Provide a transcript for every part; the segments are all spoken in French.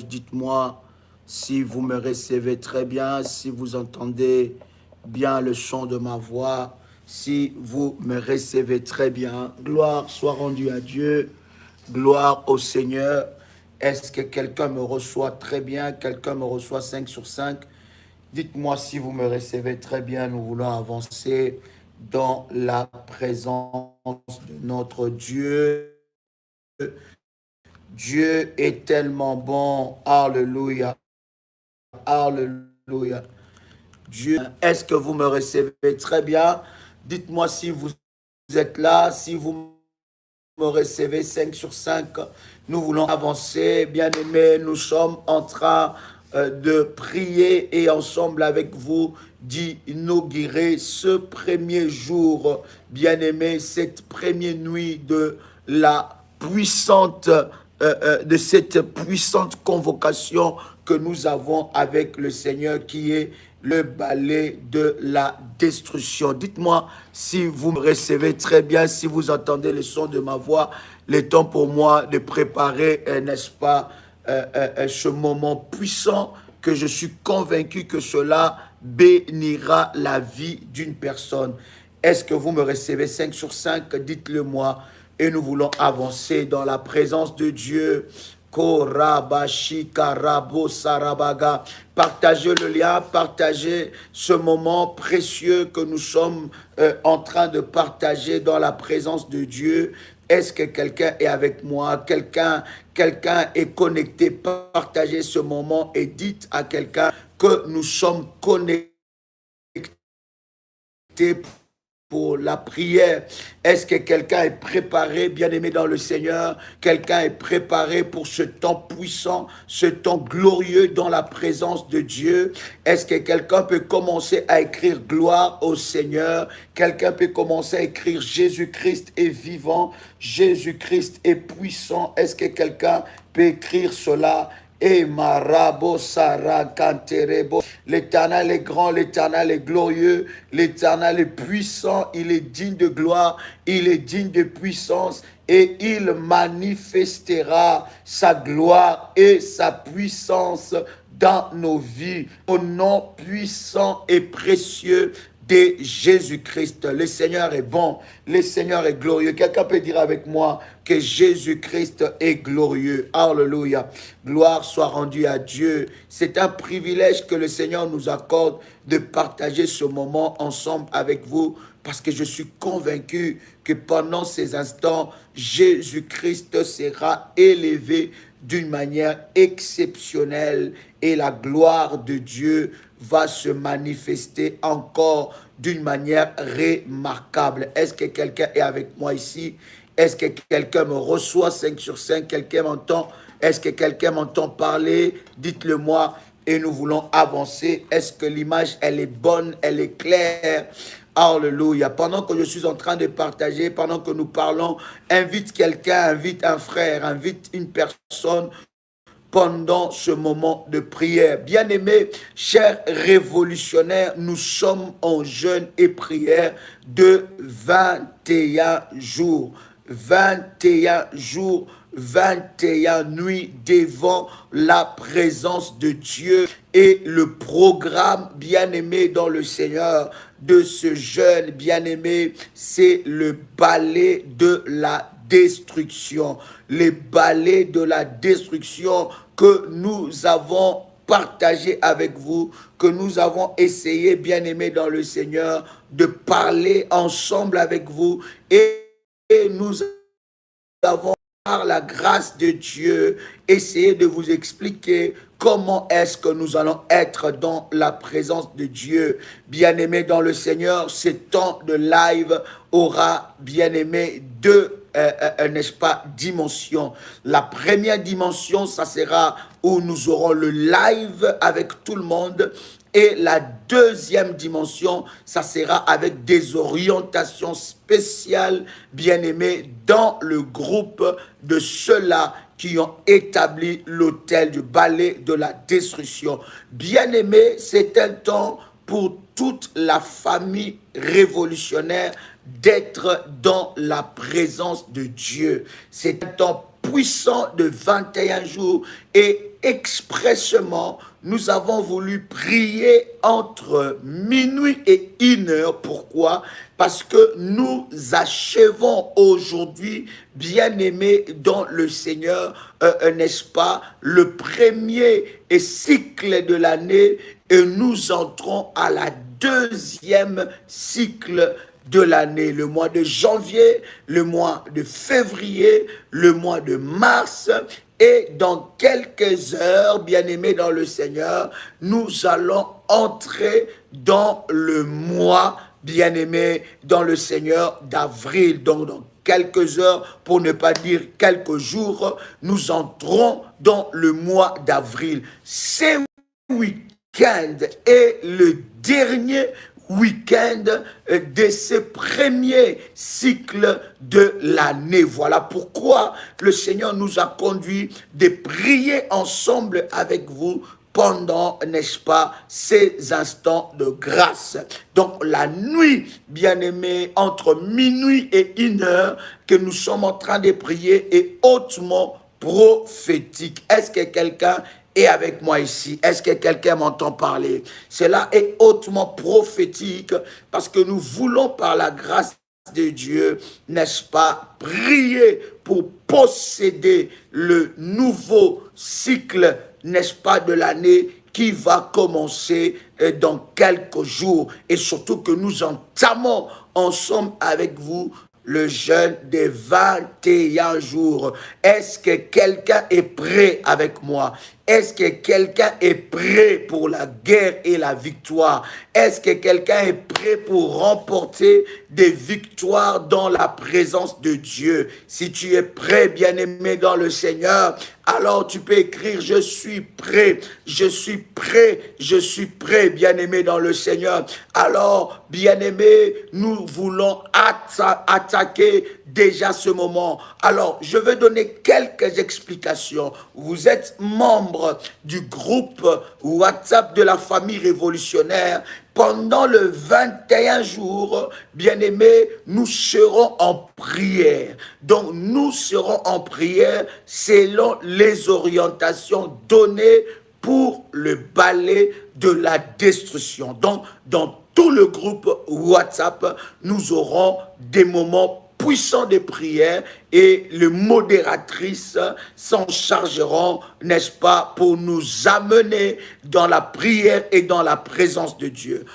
dites-moi si vous me recevez très bien, si vous entendez bien le son de ma voix, si vous me recevez très bien. Gloire soit rendue à Dieu, gloire au Seigneur. Est-ce que quelqu'un me reçoit très bien? Quelqu'un me reçoit 5 sur 5? Dites-moi si vous me recevez très bien. Nous voulons avancer dans la présence de notre Dieu. Dieu est tellement bon. Alléluia. Alléluia. Dieu, est-ce que vous me recevez très bien? Dites-moi si vous êtes là, si vous me recevez 5 sur 5. Nous voulons avancer. Bien-aimés, nous sommes en train de prier et ensemble avec vous d'inaugurer ce premier jour, bien-aimés, cette première nuit de la puissante, de cette puissante convocation que nous avons avec le Seigneur qui est le balai de la destruction. Dites-moi si vous me recevez très bien, si vous entendez le son de ma voix, le temps pour moi de préparer, n'est-ce pas, ce moment puissant que je suis convaincu que cela bénira la vie d'une personne. Est-ce que vous me recevez 5 sur 5? Dites-le moi. Et nous voulons avancer dans la présence de Dieu. Partagez le lien, partagez ce moment précieux que nous sommes en train de partager dans la présence de Dieu. Est-ce que quelqu'un est avec moi? Quelqu'un est connecté? Partagez ce moment et dites à quelqu'un que nous sommes connectés pour la prière. Est-ce que quelqu'un est préparé, bien-aimé dans le Seigneur? Quelqu'un est préparé pour ce temps puissant, ce temps glorieux dans la présence de Dieu? Est-ce que quelqu'un peut commencer à écrire gloire au Seigneur? Quelqu'un peut commencer à écrire Jésus-Christ est vivant, Jésus-Christ est puissant. Est-ce que quelqu'un peut écrire cela? Et marabo sara canterebo. L'Éternel est grand, l'Éternel est glorieux, l'Éternel est puissant, il est digne de gloire, il est digne de puissance et il manifestera sa gloire et sa puissance dans nos vies. Au nom puissant et précieux de Jésus-Christ. Le Seigneur est bon, le Seigneur est glorieux. Quelqu'un peut dire avec moi que Jésus-Christ est glorieux. Alléluia. Gloire soit rendue à Dieu. C'est un privilège que le Seigneur nous accorde de partager ce moment ensemble avec vous parce que je suis convaincu que pendant ces instants, Jésus-Christ sera élevé d'une manière exceptionnelle et la gloire de Dieu va se manifester encore d'une manière remarquable. Est-ce que quelqu'un est avec moi ici? Est-ce que quelqu'un me reçoit 5 sur 5? Quelqu'un m'entend? Est-ce que quelqu'un m'entend parler? Dites-le moi et nous voulons avancer. Est-ce que l'image, elle est bonne, elle est claire? Alléluia. Pendant que je suis en train de partager, pendant que nous parlons, invite quelqu'un, invite un frère, invite une personne pendant ce moment de prière. Bien-aimés, chers révolutionnaires, nous sommes en jeûne et prière de 21 jours. 21 jours, 21 nuits devant la présence de Dieu. Et le programme, bien-aimé dans le Seigneur, de ce jeûne, bien-aimé, c'est le balai de la destruction. Les balais de la destruction que nous avons partagé avec vous, que nous avons essayé, bien-aimés dans le Seigneur, de parler ensemble avec vous et nous avons, par la grâce de Dieu, essayé de vous expliquer comment est-ce que nous allons être dans la présence de Dieu. Bien-aimé dans le Seigneur, ce temps de live aura, bien-aimé, deux, n'est-ce pas, dimensions. La première dimension, ça sera où nous aurons le live avec tout le monde. Et la deuxième dimension, ça sera avec des orientations spéciales, bien-aimés, dans le groupe de ceux-là qui ont établi l'autel du balai de la destruction. Bien-aimés, c'est un temps pour toute la famille révolutionnaire d'être dans la présence de Dieu. C'est un temps puissant de 21 jours et expressement, nous avons voulu prier entre minuit et 1 heure. Pourquoi? Parce que nous achevons aujourd'hui, bien-aimés dans le Seigneur, n'est-ce pas, le premier cycle de l'année, et nous entrons à la deuxième cycle de l'année, le mois de janvier, le mois de février, le mois de mars. Et dans quelques heures, bien-aimés dans le Seigneur, nous allons entrer dans le mois, bien-aimés dans le Seigneur, d'avril. Donc, dans quelques heures, pour ne pas dire quelques jours, nous entrons dans le mois d'avril. C'est week-end est le dernier week-end de ce premier cycle de l'année. Voilà pourquoi le Seigneur nous a conduits de prier ensemble avec vous pendant, n'est-ce pas, ces instants de grâce. Donc la nuit, bien-aimés, entre minuit et 1 heure, que nous sommes en train de prier est hautement prophétique. Est-ce que quelqu'un est avec moi ici? Est-ce que quelqu'un m'entend parler? Cela est hautement prophétique parce que nous voulons par la grâce de Dieu, n'est-ce pas, prier pour posséder le nouveau cycle, n'est-ce pas, de l'année qui va commencer dans quelques jours, et surtout que nous entamons ensemble avec vous le jeûne des 21 jours. Est-ce que quelqu'un est prêt avec moi? Est-ce que quelqu'un est prêt pour la guerre et la victoire? Est-ce que quelqu'un est prêt pour remporter des victoires dans la présence de Dieu? Si tu es prêt, bien-aimé dans le Seigneur, alors tu peux écrire: je suis prêt, je suis prêt, je suis prêt, bien-aimé dans le Seigneur. Alors, bien-aimé, nous voulons attaquer déjà ce moment. Alors, je vais donner quelques explications. Vous êtes membre du groupe WhatsApp de la famille révolutionnaire. Pendant le 21 jours, bien-aimés, nous serons en prière. Donc, nous serons en prière selon les orientations données pour le balai de la destruction. Donc, dans tout le groupe WhatsApp, nous aurons des moments puissants de prière et les modératrices s'en chargeront, n'est-ce pas, pour nous amener dans la prière et dans la présence de Dieu.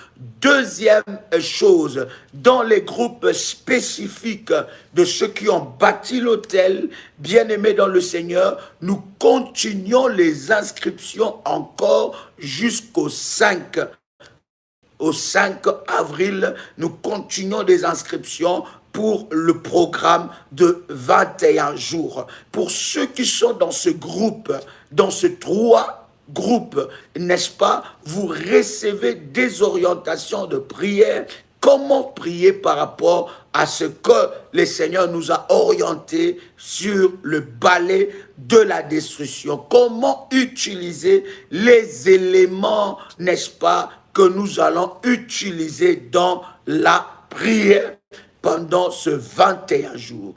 Deuxième chose, dans les groupes spécifiques de ceux qui ont bâti l'autel, bien-aimés dans le Seigneur, nous continuons les inscriptions encore jusqu'au 5 avril, nous continuons des inscriptions pour le programme de 21 jours. Pour ceux qui sont dans ce groupe, dans ces 3 groupes, n'est-ce pas, vous recevez des orientations de prière. Comment prier par rapport à ce que le Seigneur nous a orienté sur le balai de la destruction? Comment utiliser les éléments, n'est-ce pas, que nous allons utiliser dans la prière pendant ce 21 jours.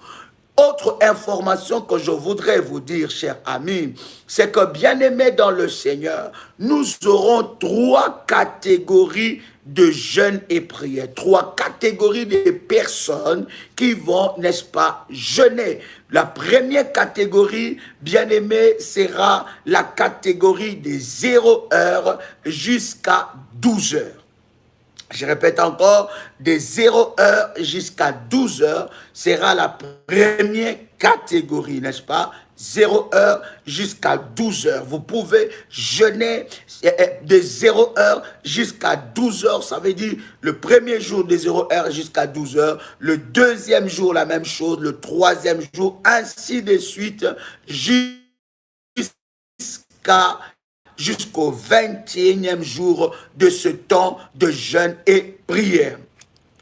Autre information que je voudrais vous dire, chers amis, c'est que, bien-aimés dans le Seigneur, nous aurons 3 catégories de jeûne et prière. 3 catégories de personnes qui vont, n'est-ce pas, jeûner. La première catégorie, bien-aimés, sera la catégorie des 0 heures jusqu'à 12 heures. Je répète encore, de 0 heure jusqu'à 12 heures sera la première catégorie, n'est-ce pas? 0 heure jusqu'à 12 heures. Vous pouvez jeûner de 0 heure jusqu'à 12 heures. Ça veut dire le premier jour de 0 heure jusqu'à 12 heures. Le deuxième jour, la même chose. Le troisième jour, ainsi de suite, jusqu'au 21e jour de ce temps de jeûne et prière.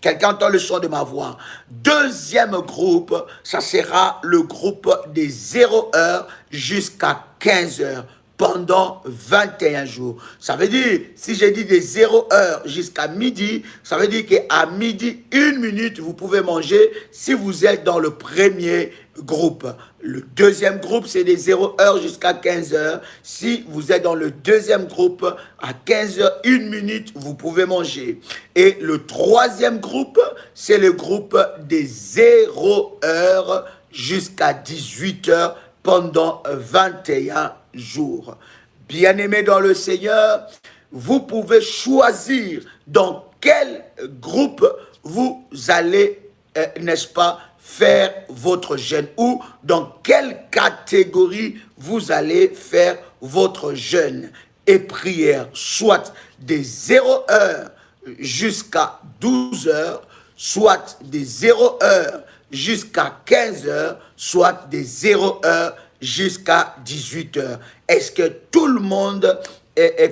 Quelqu'un entend le son de ma voix? Deuxième groupe, ça sera le groupe des 0 heures jusqu'à 15 heures. pendant 21 jours. Ça veut dire, si j'ai dit de 0 heure jusqu'à midi, ça veut dire qu'à midi, 1 minute, vous pouvez manger si vous êtes dans le premier groupe. Le deuxième groupe, c'est de 0 heure jusqu'à 15 heures. Si vous êtes dans le deuxième groupe, à 15 heures, 1 minute, vous pouvez manger. Et le troisième groupe, c'est le groupe des 0 heure jusqu'à 18 heures pendant 21 jours. Bien-aimés dans le Seigneur, vous pouvez choisir dans quel groupe vous allez, n'est-ce pas, faire votre jeûne ou dans quelle catégorie vous allez faire votre jeûne et prière, soit des 0 heure jusqu'à 12 heures, soit des 0 heure jusqu'à 15 heures, soit des 0 heure jusqu'à 18 heures. Est-ce que tout le monde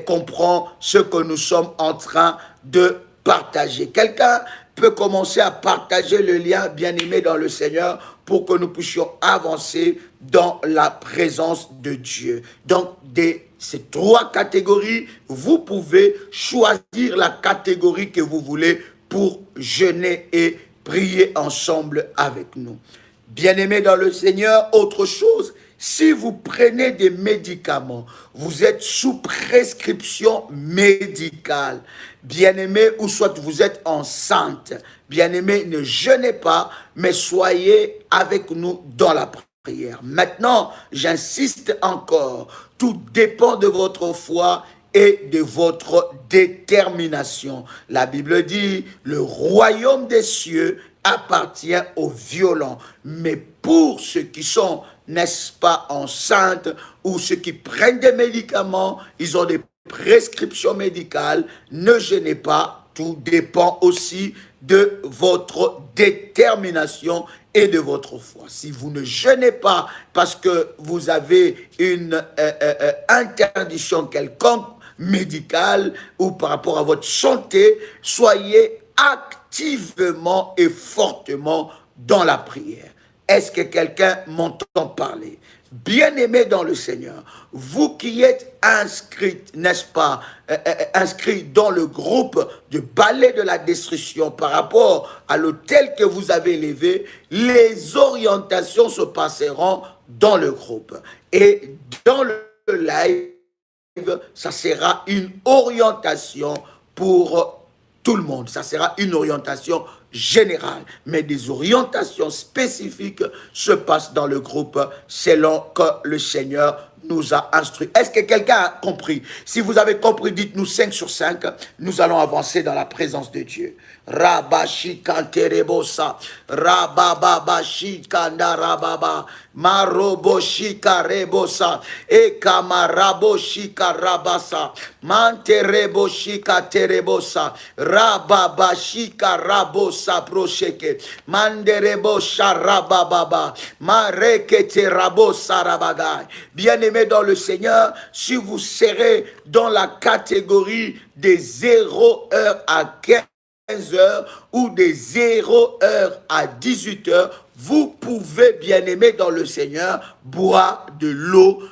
comprend ce que nous sommes en train de partager? Quelqu'un peut commencer à partager le lien, bien-aimé dans le Seigneur, pour que nous puissions avancer dans la présence de Dieu. Donc, ces 3 catégories, vous pouvez choisir la catégorie que vous voulez pour jeûner et prier ensemble avec nous. Bien-aimés dans le Seigneur, autre chose, si vous prenez des médicaments, vous êtes sous prescription médicale, bien-aimés, ou soit vous êtes enceinte, bien-aimés, ne jeûnez pas, mais soyez avec nous dans la prière. Maintenant, j'insiste encore, tout dépend de votre foi et de votre détermination. La Bible dit, le royaume des cieux appartient aux violents, mais pour ceux qui sont, n'est-ce pas, enceintes ou ceux qui prennent des médicaments, ils ont des prescriptions médicales, ne jeûnez pas, tout dépend aussi de votre détermination et de votre foi. Si vous ne jeûnez pas parce que vous avez une interdiction quelconque médicale ou par rapport à votre santé, soyez activement et fortement dans la prière. Est-ce que quelqu'un m'entend parler? Bien-aimés dans le Seigneur, vous qui êtes inscrits, n'est-ce pas, inscrits dans le groupe de balai de la destruction par rapport à l'autel que vous avez élevé, les orientations se passeront dans le groupe. Et dans le live, ça sera une orientation pour tout le monde. Ça sera une orientation générale, mais des orientations spécifiques se passent dans le groupe selon que le Seigneur nous a instruit. Est-ce que quelqu'un a compris? Si vous avez compris, dites-nous 5 sur 5. Nous allons avancer dans la présence de Dieu. Rabashi kanterebosa, rabababashi kandarababa, maroboshi karebosa, ekamaraboshi karabasa, mantereboshi katerebosa, rababashi karabosa prosheke, manderebosha rabababa, marekete rabosa rabagai. Bien-aimés dans le Seigneur, si vous serez dans la catégorie des 0 heure à 15 heures ou des 0 heure à 18 heures, vous pouvez, bien-aimés dans le Seigneur, boire de l'eau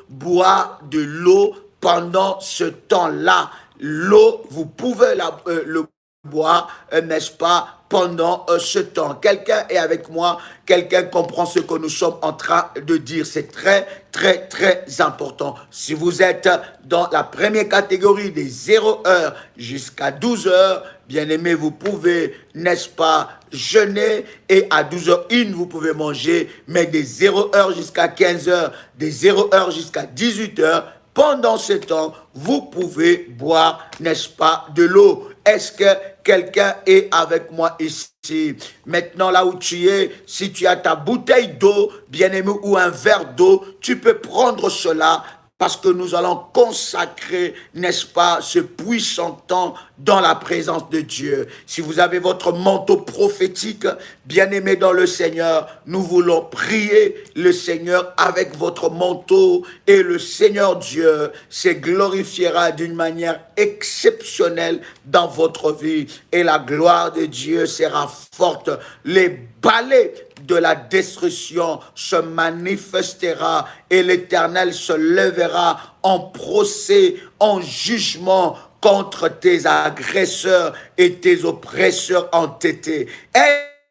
pendant ce temps-là. L'eau, vous pouvez le boire, n'est-ce pas, pendant ce temps. Quelqu'un est avec moi, quelqu'un comprend ce que nous sommes en train de dire. C'est très, très, très important. Si vous êtes dans la première catégorie des 0 heures jusqu'à 12 heures, bien aimé, vous pouvez, n'est-ce pas, jeûner et à 12h01, vous pouvez manger, mais des 0 heures jusqu'à 15 heures, des 0 heures jusqu'à 18 heures, pendant ce temps, vous pouvez boire, n'est-ce pas, de l'eau. Est-ce que quelqu'un est avec moi ici? Maintenant, là où tu es, si tu as ta bouteille d'eau, bien-aimé, ou un verre d'eau, tu peux prendre cela parce que nous allons consacrer, n'est-ce pas, ce puissant temps dans la présence de Dieu. Si vous avez votre manteau prophétique, bien-aimé dans le Seigneur, nous voulons prier le Seigneur avec votre manteau et le Seigneur Dieu se glorifiera d'une manière exceptionnelle dans votre vie et la gloire de Dieu sera forte. Les balais de la destruction se manifestera et l'Éternel se lèvera en procès, en jugement contre tes agresseurs et tes oppresseurs entêtés.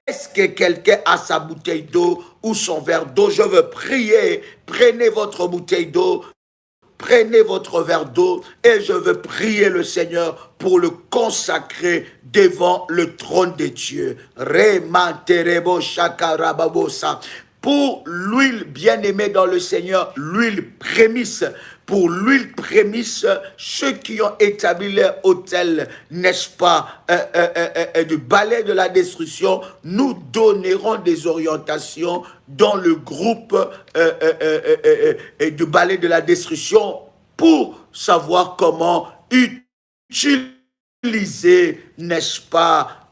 Est-ce que quelqu'un a sa bouteille d'eau ou son verre d'eau? Je veux prier. Prenez votre bouteille d'eau. Prenez votre verre d'eau et je veux prier le Seigneur pour le consacrer devant le trône de Dieu. Pour l'huile bien-aimée dans le Seigneur, l'huile prémisse. Pour l'huile prémisse, ceux qui ont établi leur autel, n'est-ce pas, du balai de la destruction, nous donnerons des orientations dans le groupe du balai de la destruction pour savoir comment utiliser, n'est-ce pas,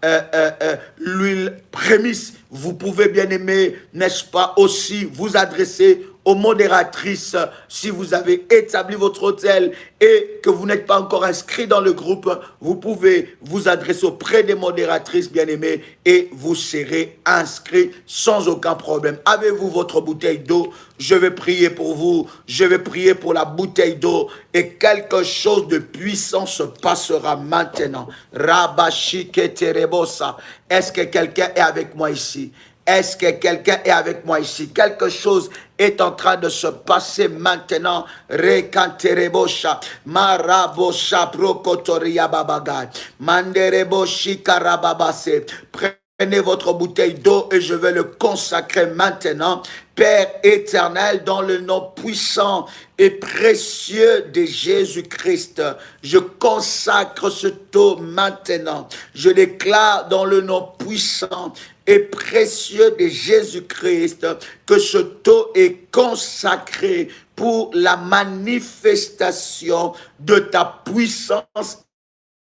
l'huile prémisse. Vous pouvez, bien aimer, n'est-ce pas, aussi vous adresser aux modératrices si vous avez établi votre hôtel et que vous n'êtes pas encore inscrit dans le groupe. Vous pouvez vous adresser auprès des modératrices, bien aimées, et vous serez inscrit sans aucun problème. Avez-vous votre bouteille d'eau? Je vais prier pour vous. Je vais prier pour la bouteille d'eau et quelque chose de puissant se passera maintenant. Rabashike terebosa. Est-ce que quelqu'un est avec moi ici? Est-ce que quelqu'un est avec moi ici? Quelque chose est en train de se passer maintenant. Rekanterebosha, marabosha, prokotoria babagai, mandereboshi karababase. Prenez votre bouteille d'eau et je vais le consacrer maintenant. Père éternel, dans le nom puissant et précieux de Jésus-Christ, je consacre ce eau maintenant. Je déclare dans le nom puissant et précieux de Jésus-Christ que ce eau est consacré pour la manifestation de ta puissance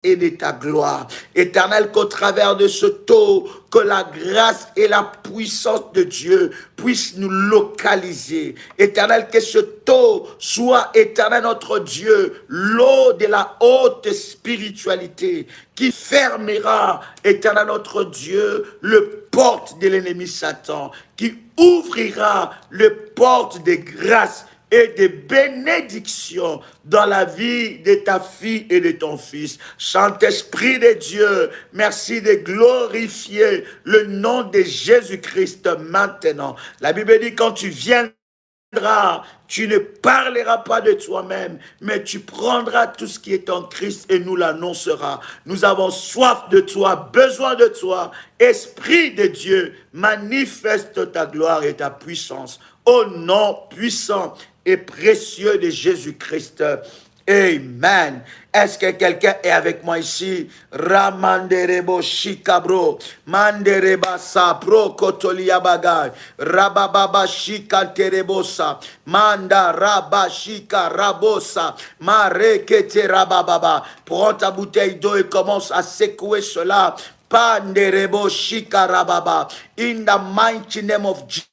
et de ta gloire. Éternel, qu'au travers de ce taux, que la grâce et la puissance de Dieu puissent nous localiser. Éternel, que ce taux soit, éternel notre Dieu, l'eau de la haute spiritualité qui fermera, éternel notre Dieu, le porte de l'ennemi Satan, qui ouvrira le porte des grâces et des bénédictions dans la vie de ta fille et de ton fils. Saint-Esprit de Dieu, merci de glorifier le nom de Jésus-Christ maintenant. La Bible dit quand tu viendras, tu ne parleras pas de toi-même, mais tu prendras tout ce qui est en Christ et nous l'annonceras. Nous avons soif de toi, besoin de toi. Esprit de Dieu, manifeste ta gloire et ta puissance. Au nom puissant et précieux de Jésus-Christ. Amen. Est-ce que quelqu'un est avec moi ici? Ramanderebo shikabro, mandereba sapro kotolia bagay, rabababa shikanterebosa, manda rabashika rabosa, marekete rabababa. Prends ta bouteille d'eau et commence à secouer cela. Panderebo shikarababa. In the mighty name of Jesus.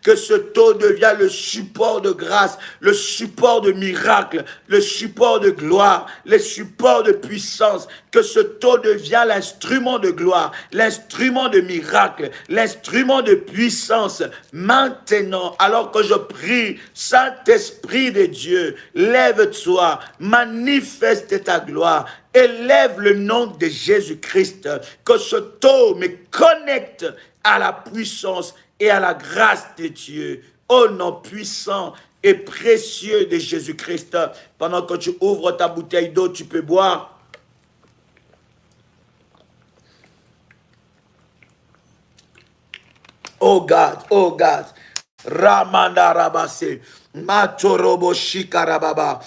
Que ce taux devient le support de grâce, le support de miracle, le support de gloire, le support de puissance. Que ce taux devient l'instrument de gloire, l'instrument de miracle, l'instrument de puissance. Maintenant, alors que je prie, Saint-Esprit de Dieu, lève-toi, manifeste ta gloire. Élève le nom de Jésus-Christ. Que ce taux me connecte à la puissance et à la grâce de Dieu, au nom puissant et précieux de Jésus-Christ. Pendant que tu ouvres ta bouteille d'eau, tu peux boire. Oh God, Ramanda Rabase, Matorobo Shikarababa.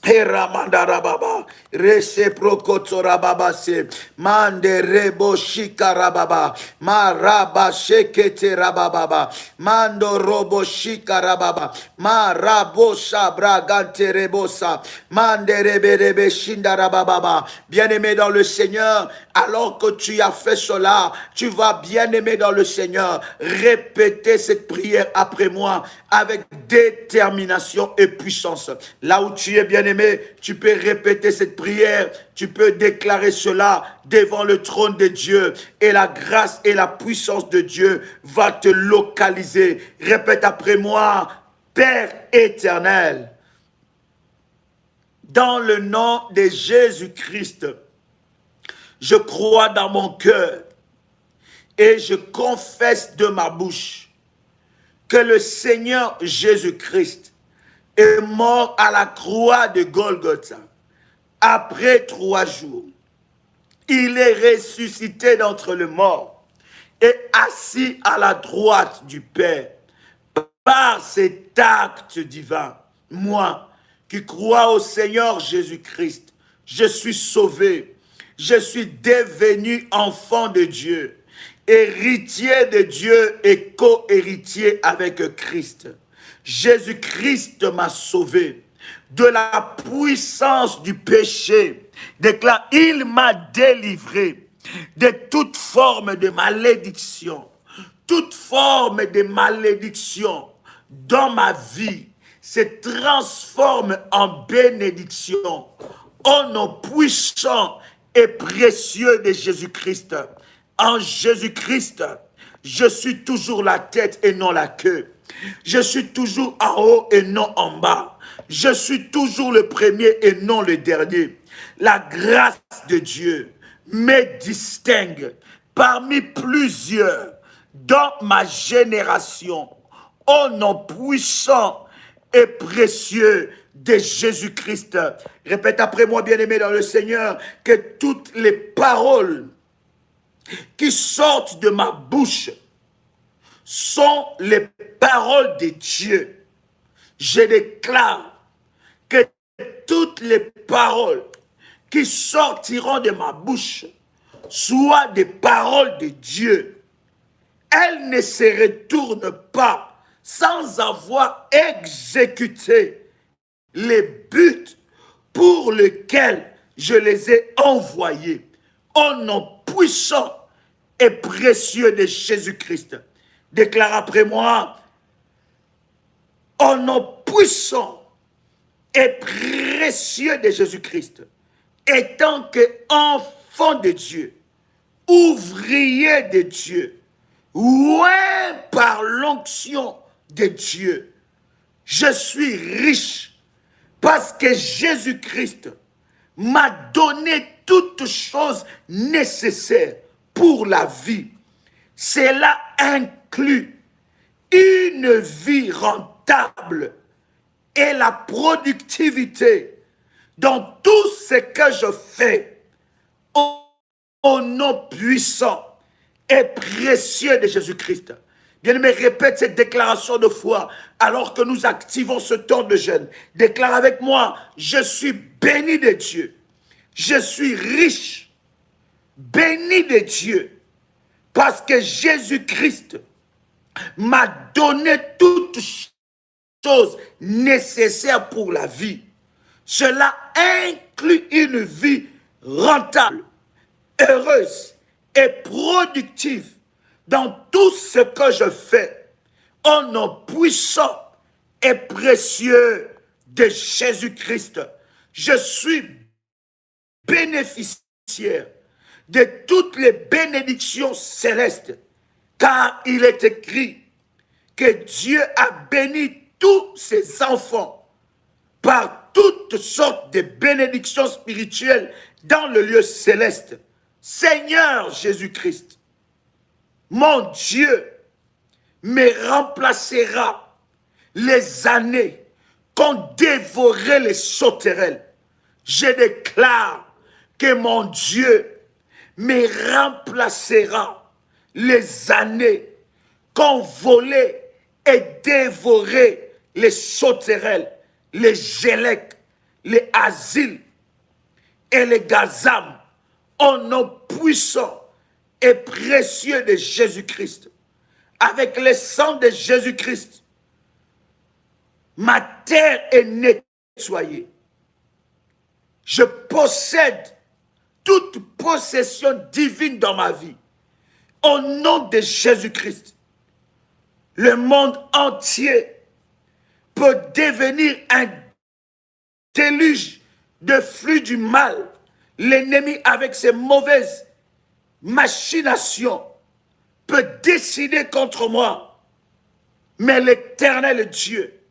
Heramandarababa, Reseprokotorababase, Mande Rebo Shikarababa, Maraba Shekete Rabababa, Mando Robo Shikarababa, Marabo Shabragante Rebosa, Mande Rebe Shindarababa. Bien-aimé dans le Seigneur, alors que tu as fait cela, tu vas bien-aimé dans le Seigneur, répéter cette prière après moi. avec détermination et puissance. Là où tu es bien-aimé, tu peux répéter cette prière, tu peux déclarer cela devant le trône de Dieu et la grâce et la puissance de Dieu va te localiser. Répète après moi, Père éternel, dans le nom de Jésus-Christ, je crois dans mon cœur et je confesse de ma bouche que le Seigneur Jésus-Christ est mort à la croix de Golgotha. Après 3 jours, il est ressuscité d'entre les morts et assis à la droite du Père. Par cet acte divin, moi qui crois au Seigneur Jésus-Christ, je suis sauvé. Je suis devenu enfant de Dieu, héritier de Dieu et co-héritier avec Christ. Jésus-Christ m'a sauvé de la puissance du péché. Déclare, il m'a délivré de toute forme de malédiction. Toute forme de malédiction dans ma vie se transforme en bénédiction. Au nom puissant et précieux de Jésus-Christ. En Jésus-Christ, je suis toujours la tête et non la queue. Je suis toujours en haut et non en bas. Je suis toujours le premier et non le dernier. La grâce de Dieu me distingue parmi plusieurs dans ma génération. Au nom puissant et précieux de Jésus-Christ. Répète après moi, bien-aimé dans le Seigneur, que toutes les paroles qui sortent de ma bouche sont les paroles de Dieu. Je déclare que toutes les paroles qui sortiront de ma bouche soient des paroles de Dieu. Elles ne se retournent pas sans avoir exécuté les buts pour lesquels je les ai envoyés. Au nom puissant et précieux de Jésus-Christ. Déclare après moi, au nom puissant et précieux de Jésus-Christ, étant que enfant de Dieu, ouvrier de Dieu, ouais, par l'onction de Dieu, je suis riche parce que Jésus-Christ m'a donné toutes choses nécessaires pour la vie. Cela inclut une vie rentable et la productivité dans tout ce que je fais au nom puissant et précieux de Jésus-Christ. Bien-aimé, répète cette déclaration de foi alors que nous activons ce temps de jeûne. Déclare avec moi, je suis béni de Dieu. Je suis riche, béni de Dieu, parce que Jésus-Christ m'a donné toutes choses nécessaires pour la vie. Cela inclut une vie rentable, heureuse et productive dans tout ce que je fais, au nom puissant et précieux de Jésus-Christ. Je suis bénéficiaire de toutes les bénédictions célestes, car il est écrit que Dieu a béni tous ses enfants par toutes sortes de bénédictions spirituelles dans le lieu céleste. Seigneur Jésus-Christ, mon Dieu me remplacera les années qu'ont dévoré les sauterelles. Je déclare que mon Dieu me remplacera les années qu'ont volé et dévoré les sauterelles, les gélèques, les asiles et les gazam, au nom puissant et précieux de Jésus-Christ. Avec le sang de Jésus-Christ, ma terre est nettoyée. Je possède toute possession divine dans ma vie. Au nom de Jésus-Christ, le monde entier peut devenir un déluge de flux du mal. L'ennemi, avec ses mauvaises machinations, peut décider contre moi. Mais l'Éternel Dieu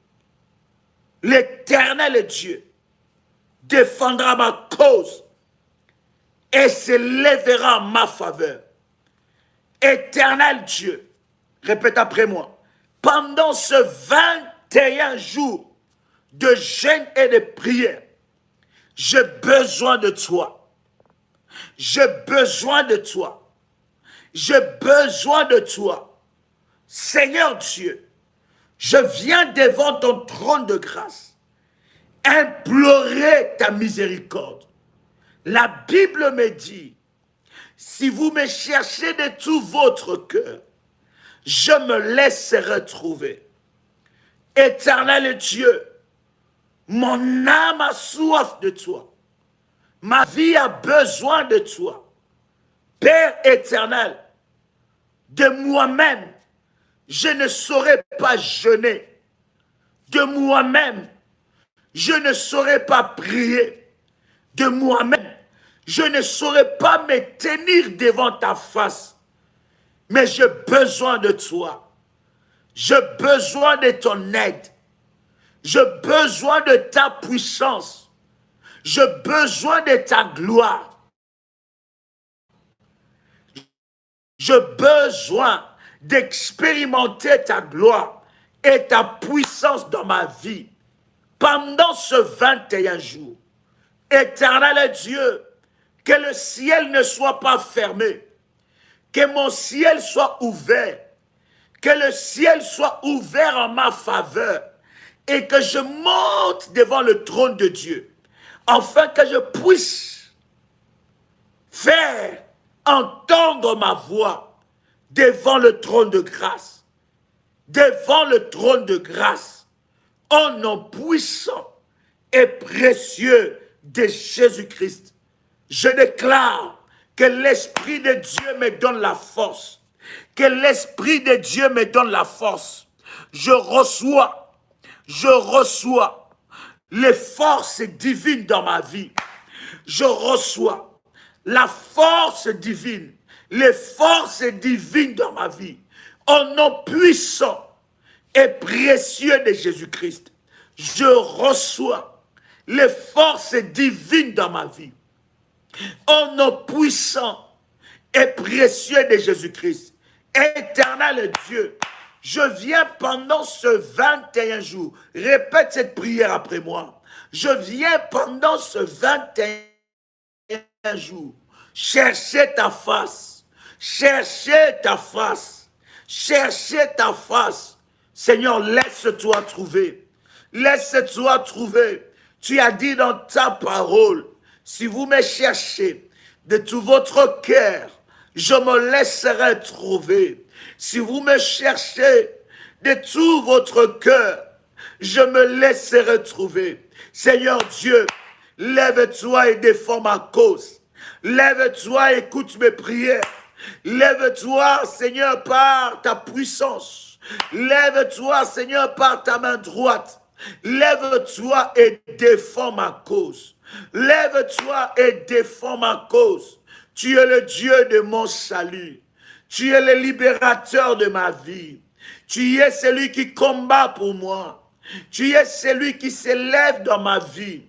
défendra ma cause et se lèvera en ma faveur. Éternel Dieu, répète après moi, pendant ce 21 jours de jeûne et de prière, j'ai besoin de toi. J'ai besoin de toi. J'ai besoin de toi. Seigneur Dieu, je viens devant ton trône de grâce, implorer ta miséricorde. La Bible me dit, si vous me cherchez de tout votre cœur, je me laisserai trouver. Éternel Dieu, mon âme a soif de toi. Ma vie a besoin de toi. Père éternel, de moi-même, je ne saurais pas jeûner. De moi-même, je ne saurais pas prier. De moi-même, je ne saurais pas me tenir devant ta face. Mais j'ai besoin de toi. J'ai besoin de ton aide. J'ai besoin de ta puissance. J'ai besoin de ta gloire. J'ai besoin d'expérimenter ta gloire et ta puissance dans ma vie pendant ce 21 jours. Éternel Dieu, que le ciel ne soit pas fermé, que mon ciel soit ouvert, que le ciel soit ouvert en ma faveur et que je monte devant le trône de Dieu, afin que je puisse faire entendre ma voix devant le trône de grâce, devant le trône de grâce, au nom puissant et précieux de Jésus-Christ. Je déclare que l'Esprit de Dieu me donne la force, que l'Esprit de Dieu me donne la force. Je reçois les forces divines dans ma vie. Je reçois la force divine, les forces divines dans ma vie. Au nom puissant et précieux de Jésus-Christ, je reçois les forces divines dans ma vie. Au nom puissant et précieux de Jésus-Christ, éternel Dieu, je viens pendant ce 21 jours, répète cette prière après moi, je viens pendant ce 21 jours, chercher ta face, chercher ta face, chercher ta face. Seigneur, laisse-toi trouver, laisse-toi trouver. Tu as dit dans ta parole, si vous me cherchez de tout votre cœur, je me laisserai trouver. Si vous me cherchez de tout votre cœur, je me laisserai trouver. Seigneur Dieu, lève-toi et défends ma cause. Lève-toi et écoute mes prières. Lève-toi, Seigneur, par ta puissance. Lève-toi, Seigneur, par ta main droite. Lève-toi et défends ma cause. Lève-toi et défends ma cause. Tu es le Dieu de mon salut. Tu es le libérateur de ma vie. Tu es celui qui combat pour moi. Tu es celui qui s'élève dans ma vie.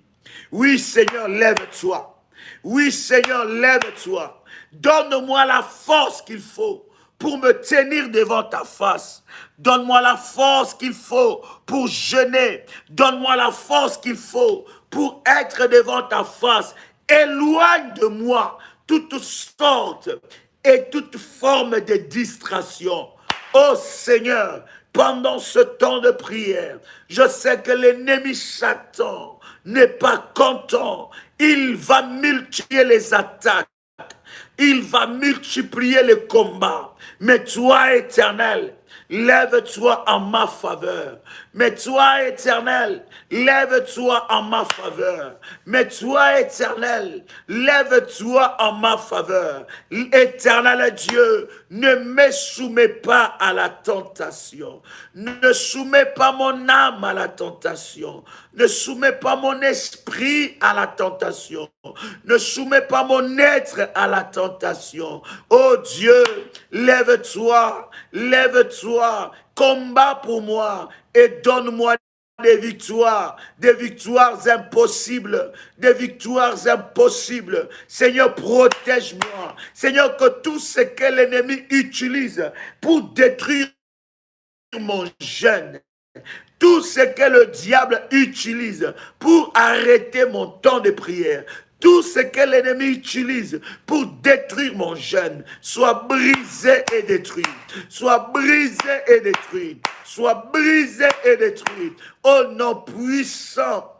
Oui, Seigneur, lève-toi. Oui, Seigneur, lève-toi. Donne-moi la force qu'il faut pour me tenir devant ta face. Donne-moi la force qu'il faut pour jeûner. Donne-moi la force qu'il faut pour être devant ta face. Éloigne de moi toutes sortes et toute forme de distraction. Oh Seigneur, pendant ce temps de prière, je sais que l'ennemi Satan n'est pas content. Il va multiplier les attaques. Il va multiplier les combats. Mais toi, Éternel, lève-toi en ma faveur. Mais toi, Éternel, lève-toi en ma faveur. Mais toi, Éternel, lève-toi en ma faveur. Éternel Dieu, ne me soumets pas à la tentation. Ne soumets pas mon âme à la tentation. Ne soumets pas mon esprit à la tentation. Ne soumets pas mon être à la tentation. Oh Dieu, lève-toi, lève-toi, combat pour moi et donne-moi des victoires impossibles, des victoires impossibles. Seigneur, protège-moi. Seigneur, que tout ce que l'ennemi utilise pour détruire mon jeûne, tout ce que le diable utilise pour arrêter mon temps de prière, tout ce que l'ennemi utilise pour détruire mon jeûne, soit brisé et détruit. Soit brisé et détruit. Soit brisé et détruit. Au nom puissant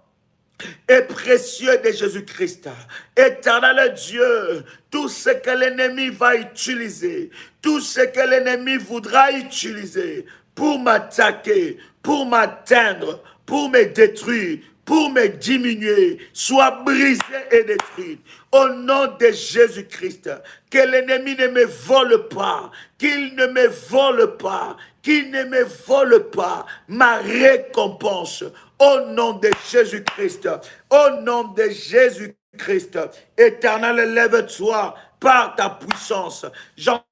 et précieux de Jésus-Christ. Éternel Dieu, tout ce que l'ennemi va utiliser, tout ce que l'ennemi voudra utiliser pour m'attaquer, pour m'atteindre, pour me détruire, pour me diminuer, soit brisé et détruit. Au nom de Jésus-Christ, que l'ennemi ne me vole pas, qu'il ne me vole pas, qu'il ne me vole pas ma récompense. Au nom de Jésus-Christ, au nom de Jésus-Christ, Éternel, lève-toi par ta puissance. J'entends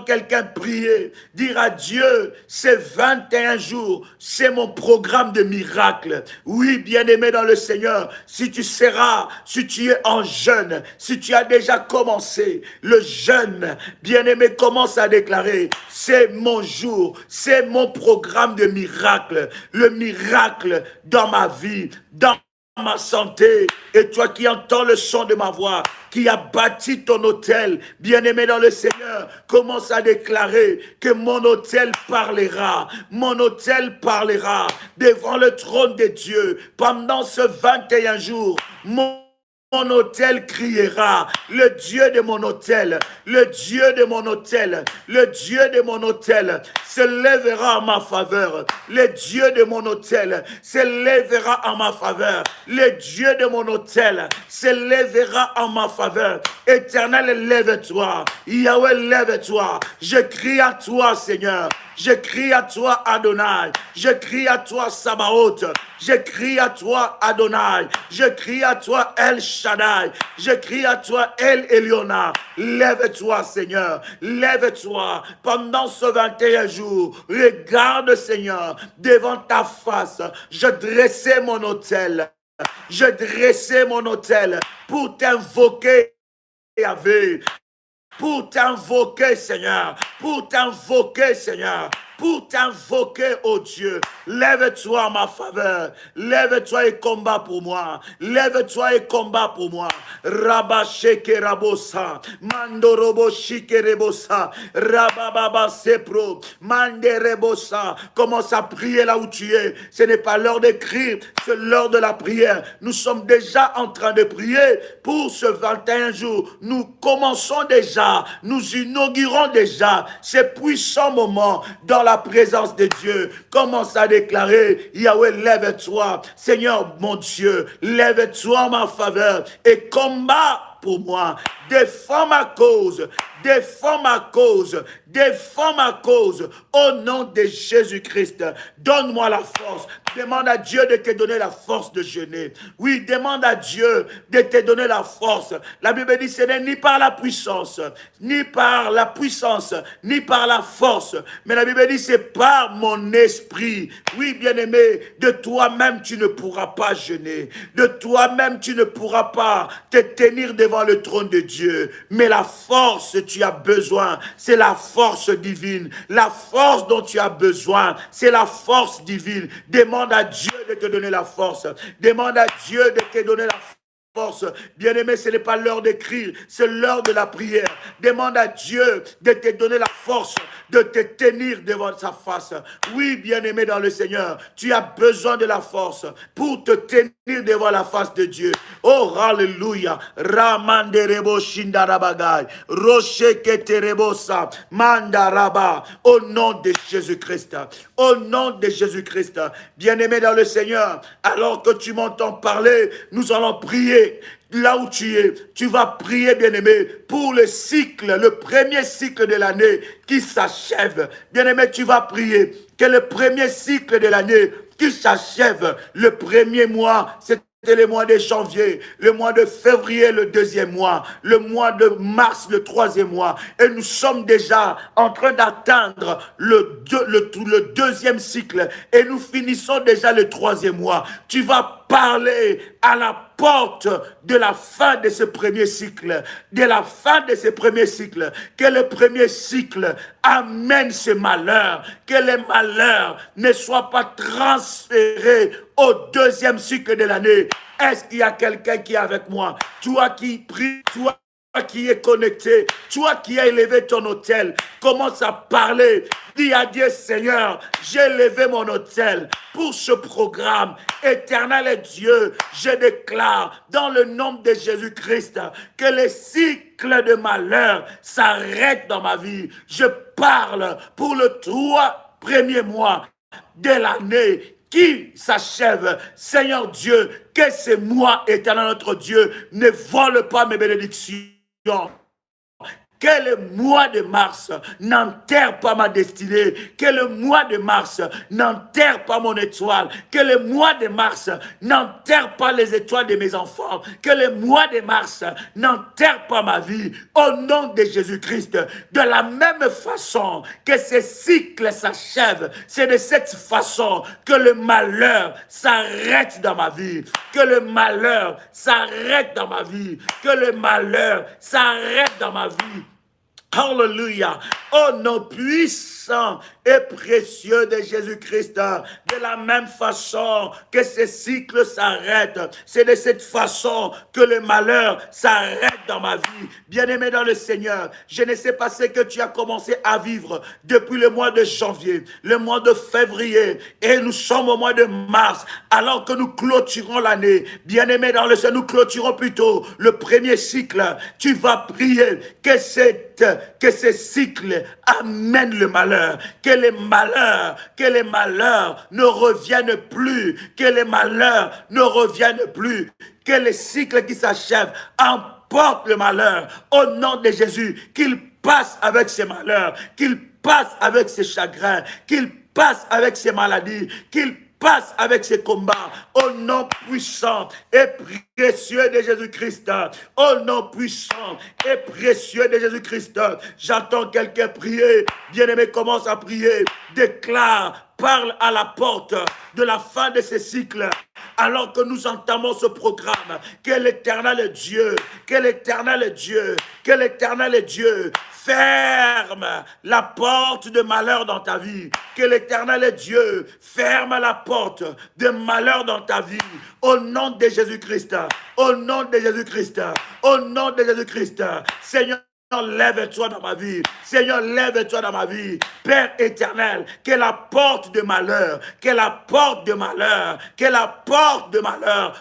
quelqu'un prier, dire à Dieu, ces 21 jours, c'est mon programme de miracle. Oui, bien-aimé dans le Seigneur, si tu seras, si tu es en jeûne, si tu as déjà commencé le jeûne, bien-aimé, commence à déclarer, c'est mon jour, c'est mon programme de miracle, le miracle dans ma vie, dans ma santé. Et toi qui entends le son de ma voix, qui a bâti ton autel, bien-aimé dans le Seigneur, commence à déclarer que mon autel parlera devant le trône de Dieu pendant ce 21 jours. Mon autel criera, le Dieu de mon autel, le Dieu de mon autel, le Dieu de mon autel se lèvera en ma faveur. Le Dieu de mon autel se lèvera en ma faveur. Le Dieu de mon autel se lèvera en ma faveur. Éternel, lève-toi. Yahweh, lève-toi. Je crie à toi, Seigneur. Je crie à toi, Adonai. Je crie à toi, Sabaoth. Je crie à toi, Adonai. Je crie à toi, El Shaddai. Je crie à toi, El Eliona. Lève-toi, Seigneur. Lève-toi. Pendant ce 21 jours, regarde, Seigneur, devant ta face. Je dressais mon autel. Je dressais mon autel pour t'invoquer, Yahvé. Pour t'invoquer, Seigneur, pour t'invoquer, Seigneur, pour t'invoquer, oh Dieu. Lève-toi en ma faveur, lève-toi et combat pour moi, lève-toi et combat pour moi. Rabasheke rabosa, mandorobo shike rebosa, rabababa sepro, manderebosa. Commence à prier là où tu es. Ce n'est pas l'heure d'écrire, c'est l'heure de la prière. Nous sommes déjà en train de prier pour ce 21 jours. Nous commençons déjà, nous inaugurons déjà ces puissants moments dans la présence de Dieu. Commence à déclarer, Yahweh, lève-toi. Seigneur, mon Dieu, lève-toi en ma faveur et combat pour moi. Défends ma cause, défends ma cause, défends ma cause. Au nom de Jésus-Christ, donne-moi la force. Demande à Dieu de te donner la force de jeûner. Oui, demande à Dieu de te donner la force. La Bible dit, ce n'est ni par la puissance, ni par la puissance, ni par la force. Mais la Bible dit, c'est par mon esprit. Oui, bien-aimé, de toi-même, tu ne pourras pas jeûner. De toi-même, tu ne pourras pas te tenir devant le trône de Dieu. Mais la force, tu as besoin, c'est la force divine. La force dont tu as besoin, c'est la force divine. Demande à Dieu de te donner la force. Demande à Dieu de te donner la force. Bien-aimé, ce n'est pas l'heure d'écrire, c'est l'heure de la prière. Demande à Dieu de te donner la force, de te tenir devant sa face. Oui, bien-aimé dans le Seigneur, tu as besoin de la force pour te tenir devant la face de Dieu. Oh, hallelujah. Ramanderebo Shindarabagay. Roche Keterebosa. Mandaraba. Au nom de Jésus-Christ. Au nom de Jésus-Christ. Bien-aimé dans le Seigneur, alors que tu m'entends parler, nous allons prier. Là où tu vas prier, bien-aimé, pour le cycle, le premier cycle de l'année qui s'achève. Bien-aimé, tu vas prier que le premier cycle de l'année qui s'achève, le premier mois, c'était le mois de janvier, le mois de février, le deuxième mois, le mois de mars, le troisième mois. Et nous sommes déjà en train d'atteindre le deuxième cycle. Et nous finissons déjà le troisième mois. Tu vas parler à la porte de la fin de ce premier cycle, de la fin de ce premier cycle, que le premier cycle amène ce malheur, que les malheurs ne soient pas transférés au deuxième cycle de l'année. Est-ce qu'il y a quelqu'un qui est avec moi? Toi qui pries, toi qui est connecté, toi qui as élevé ton autel, commence à parler. Dis à Dieu, Seigneur, j'ai élevé mon autel pour ce programme. Éternel Dieu, je déclare dans le nom de Jésus-Christ que les cycles de malheur s'arrêtent dans ma vie. Je parle pour le 3 premiers mois de l'année qui s'achève. Seigneur Dieu, que c'est moi, éternel notre Dieu, ne vole pas mes bénédictions. Que le mois de mars n'enterre pas ma destinée. Que le mois de mars n'enterre pas mon étoile. Que le mois de mars n'enterre pas les étoiles de mes enfants. Que le mois de mars n'enterre pas ma vie. Au nom de Jésus-Christ, de la même façon que ce cycle s'achève, c'est de cette façon que le malheur s'arrête dans ma vie. Que le malheur s'arrête dans ma vie. Que le malheur s'arrête dans ma vie. Alléluia. Au nom puissant et précieux de Jésus-Christ, de la même façon que ce cycle s'arrête, c'est de cette façon que le malheur s'arrête dans ma vie. Bien-aimé dans le Seigneur, je ne sais pas ce que tu as commencé à vivre depuis le mois de janvier, le mois de février, et nous sommes au mois de mars, alors que nous clôturons l'année. Bien-aimé dans le Seigneur, nous clôturons plutôt le premier cycle. Tu vas prier que ce cycle amène le malheur, que les malheurs ne reviennent plus, que les malheurs ne reviennent plus, que les cycles qui s'achèvent emportent le malheur au nom de Jésus, qu'il passe avec ces malheurs, qu'il passe avec ces chagrins, qu'il passe avec ces maladies, qu'il passe avec ces combats, au nom puissant et précieux de Jésus-Christ, au nom puissant et précieux de Jésus-Christ. J'entends quelqu'un prier, bien-aimé, commence à prier, déclare, parle à la porte de la fin de ce cycle, alors que nous entamons ce programme, que l'Éternel Dieu, ferme la porte de malheur dans ta vie. Que l'Éternel Dieu ferme la porte de malheur dans ta vie. Au nom de Jésus-Christ. Au nom de Jésus-Christ. Au nom de Jésus-Christ. Seigneur, lève-toi dans ma vie. Seigneur, lève-toi dans ma vie. Père éternel, que la porte de malheur,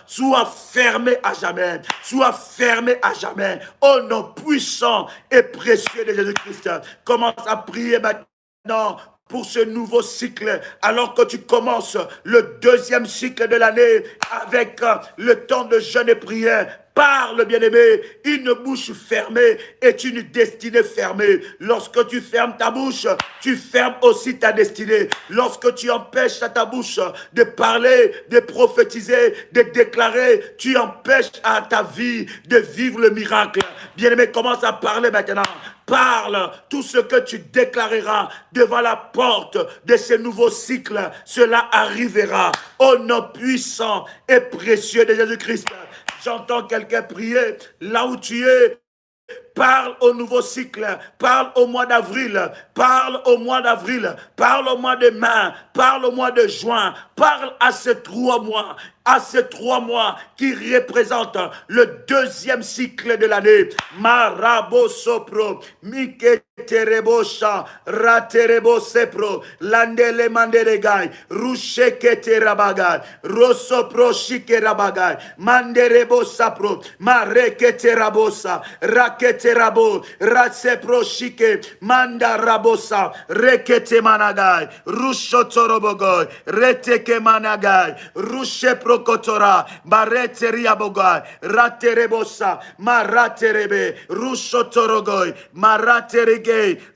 soit fermée à jamais. Soit fermée à jamais. Au nom puissant et précieux de Jésus-Christ. Commence à prier maintenant pour ce nouveau cycle, alors que tu commences le deuxième cycle de l'année avec le temps de jeûne et prière. Parle, bien-aimé, une bouche fermée est une destinée fermée. Lorsque tu fermes ta bouche, tu fermes aussi ta destinée. Lorsque tu empêches à ta bouche de parler, de prophétiser, de déclarer, tu empêches à ta vie de vivre le miracle. Bien-aimé, commence à parler maintenant. Parle, tout ce que tu déclareras devant la porte de ce nouveau cycle, cela arrivera. Au nom puissant et précieux de Jésus-Christ. J'entends quelqu'un prier là où tu es. Parle au nouveau cycle, parle au mois d'avril, parle au mois de mai, parle au mois de juin, parle à ces 3 mois. à ces 3 mois qui représentent le deuxième cycle de l'année. Marabo sopro, mike terebosha, raterebo sepro, landele manderegai, rusheke terabagai, rosopro shike rabagai, manderebo sapro, mareke terabosa, rakete rabo, ratsepro shike, manda rabosa, rekete managai, rushotorobogai, reteke managai, rushe prokotora, barete riabogai, raterebosa, maraterebe, rushotorogoi, maraterege,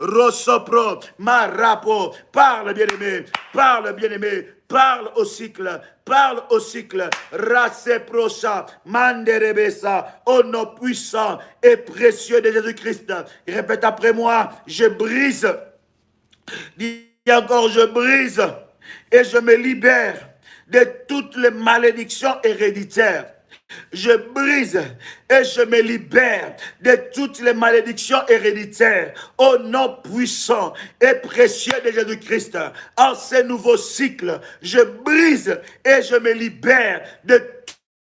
rosopro, marapo. Parle bien-aimé, parle bien-aimé, parle au cycle, parle au cycle. Raseprocha, manderebesa, au nom puissant et précieux de Jésus-Christ. Répète après moi, je brise. Dis encore, je brise et je me libère de toutes les malédictions héréditaires. Je brise et je me libère de toutes les malédictions héréditaires au nom puissant et précieux de Jésus-Christ. En ce nouveau cycle, je brise et je me libère de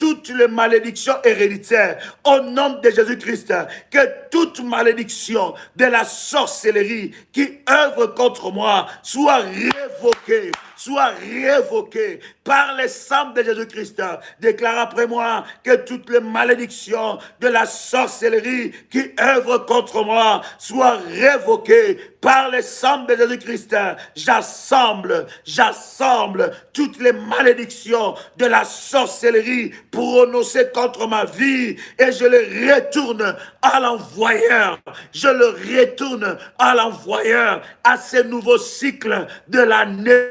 toutes les malédictions héréditaires au nom de Jésus-Christ. Que toute malédiction de la sorcellerie qui œuvre contre moi soit révoquée, par le sang de Jésus-Christ. Déclare après moi que toutes les malédictions de la sorcellerie qui œuvre contre moi soient révoquées par le sang de Jésus-Christ. J'assemble toutes les malédictions de la sorcellerie prononcées contre ma vie et je les retourne à l'envoyeur. Je le retourne à l'envoyeur, à ce nouveau cycle de l'année.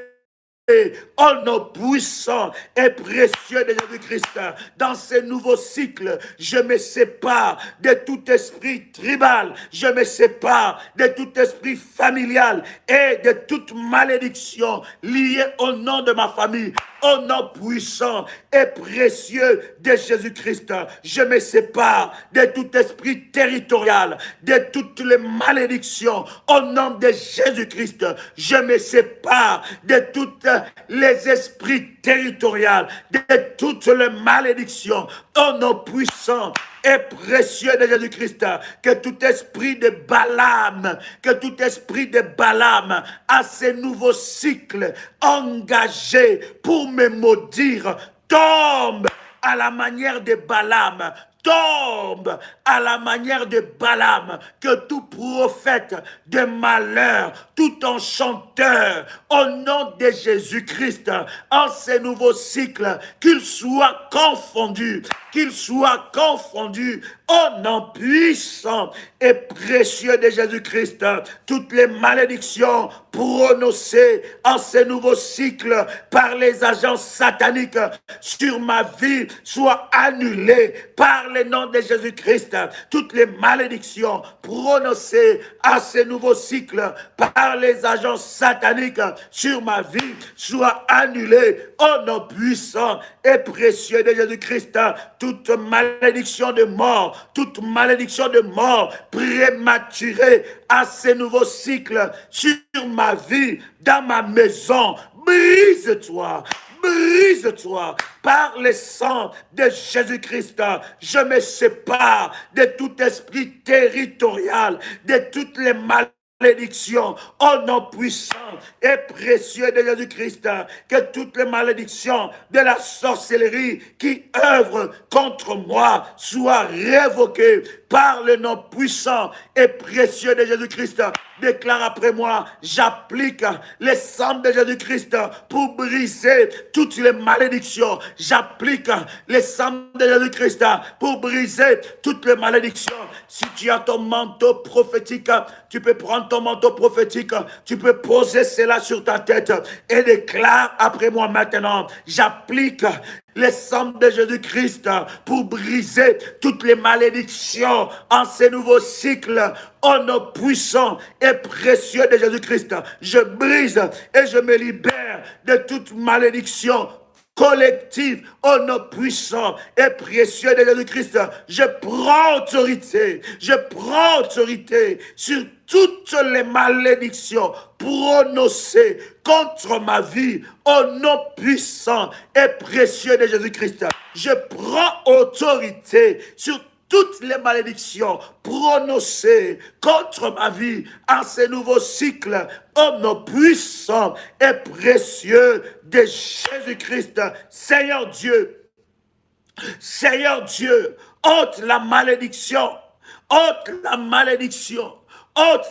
Oh nom puissant et précieux de Jésus-Christ, dans ce nouveau cycle, je me sépare de tout esprit tribal, je me sépare de tout esprit familial et de toute malédiction liée au nom de ma famille. Au nom puissant et précieux de Jésus-Christ, je me sépare de tout esprit territorial, de toutes les malédictions. Au nom de Jésus-Christ, je me sépare de toutes les esprits territoriaux, de toutes les malédictions. Au nom puissant et précieux de Jésus-Christ, que tout esprit de Balaam, à ce nouveau cycle engagé pour me maudire, tombe à la manière de Balaam. Tombe à la manière de Balaam, que tout prophète de malheur, tout enchanteur, au nom de Jésus-Christ, en ce nouveau cycle, qu'il soit confondu, au nom puissant et précieux de Jésus-Christ. Toutes les malédictions prononcées en ce nouveau cycle par les agents sataniques sur ma vie soient annulées par le nom de Jésus-Christ. Toutes les malédictions prononcées à ce nouveau cycle par les agents sataniques sur ma vie soient annulées au nom puissant et précieux de Jésus-Christ. Toute malédiction de mort, prématurée à ce nouveau cycle sur ma vie, dans ma maison, brise-toi par le sang de Jésus-Christ. Je me sépare de tout esprit territorial, de toutes les malédictions, au nom puissant et précieux de Jésus-Christ, que toutes les malédictions de la sorcellerie qui œuvrent contre moi soient révoquées par le nom puissant et précieux de Jésus-Christ. Déclare après moi, j'applique le sang de Jésus-Christ pour briser toutes les malédictions. J'applique le sang de Jésus-Christ pour briser toutes les malédictions. Si tu as ton manteau prophétique, tu peux prendre ton manteau prophétique, tu peux poser cela sur ta tête et déclare après moi maintenant, j'applique le sang de Jésus-Christ pour briser toutes les malédictions en ce nouveau cycle. Au nom puissant et précieux de Jésus-Christ, je brise et je me libère de toute malédiction collective, au nom puissant et précieux de Jésus-Christ. Je prends autorité, sur toutes les malédictions prononcées contre ma vie, au nom puissant et précieux de Jésus-Christ. Je prends autorité sur toutes les malédictions prononcées contre ma vie en ce nouveau cycle, au nom puissant et précieux de Jésus-Christ. Seigneur Dieu, ôte la malédiction, ôte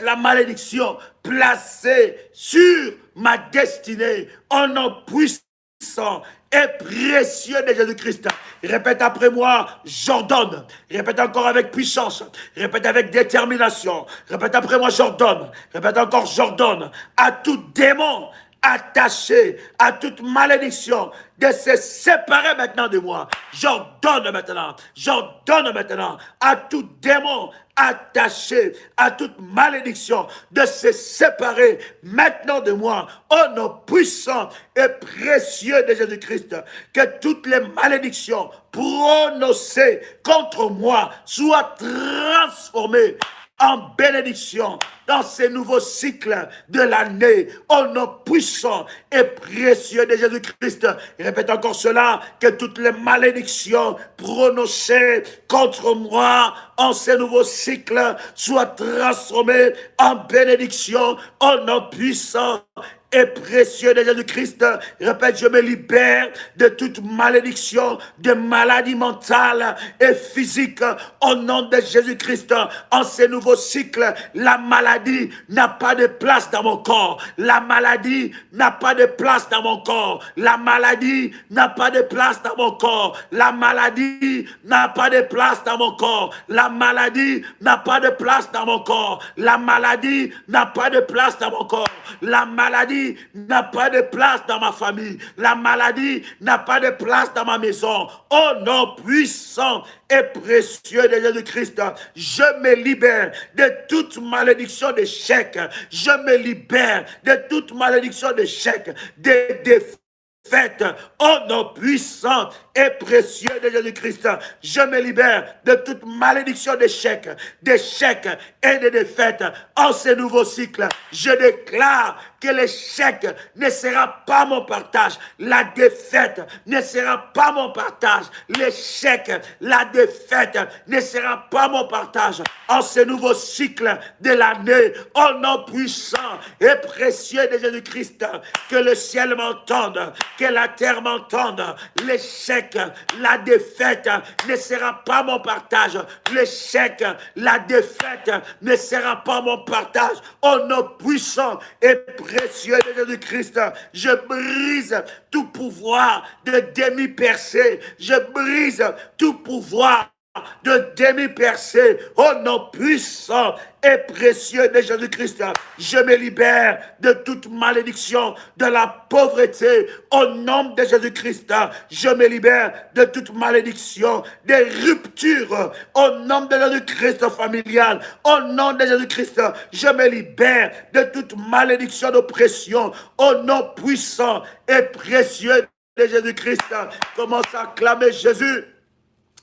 la malédiction placée sur ma destinée, au nom puissant et précieux de Jésus-Christ. Répète après moi, j'ordonne. Répète encore avec puissance. Répète avec détermination. Répète après moi, j'ordonne. Répète encore, j'ordonne à tout démon attaché à toute malédiction de se séparer maintenant de moi. J'ordonne maintenant à tout démon attaché à toute malédiction de se séparer maintenant de moi, au nom puissant et précieux de Jésus-Christ. Que toutes les malédictions prononcées contre moi soient transformées en bénédiction dans ce nouveau cycle de l'année, au nom puissant et précieux de Jésus-Christ. Répète encore cela, que toutes les malédictions prononcées contre moi en ce nouveau cycle soient transformées en bénédiction, au nom puissant et précieux de Jésus-Christ. Répète, je me libère de toute malédiction, de maladie mentale et physique, au nom de Jésus-Christ. En ce nouveau cycle, la maladie n'a pas de place dans mon corps. La maladie n'a pas de place dans mon corps. La maladie n'a pas de place dans mon corps. La maladie n'a pas de place dans mon corps. La maladie n'a pas de place dans mon corps. La maladie n'a pas de place dans mon corps. La maladie n'a pas de place dans ma famille. La maladie n'a pas de place dans ma maison. Au nom puissant et précieux de Jésus-Christ, je me libère de toute malédiction d'échec. Je me libère de toute malédiction d'échec, de défaite. Au nom puissant et précieux de Jésus-Christ, je me libère de toute malédiction d'échec et de défaite. En ce nouveau cycle, je déclare que l'échec ne sera pas mon partage, la défaite ne sera pas mon partage, l'échec, la défaite ne sera pas mon partage. En ce nouveau cycle de l'année, au nom puissant et précieux de Jésus-Christ, que le ciel m'entende, que la terre m'entende. L'échec, la défaite ne sera pas mon partage. L'échec, la défaite ne sera pas mon partage. Au nom puissant et précieux de Jésus-Christ, je brise tout pouvoir de demi-percée. Je brise tout pouvoir de demi-percée, au nom puissant et précieux de Jésus-Christ. Je me libère de toute malédiction de la pauvreté, au nom de Jésus-Christ. Je me libère de toute malédiction des ruptures, au nom de Jésus-Christ familial, au nom de Jésus-Christ. Je me libère de toute malédiction d'oppression, au nom puissant et précieux de Jésus-Christ. Commence à clamer Jésus.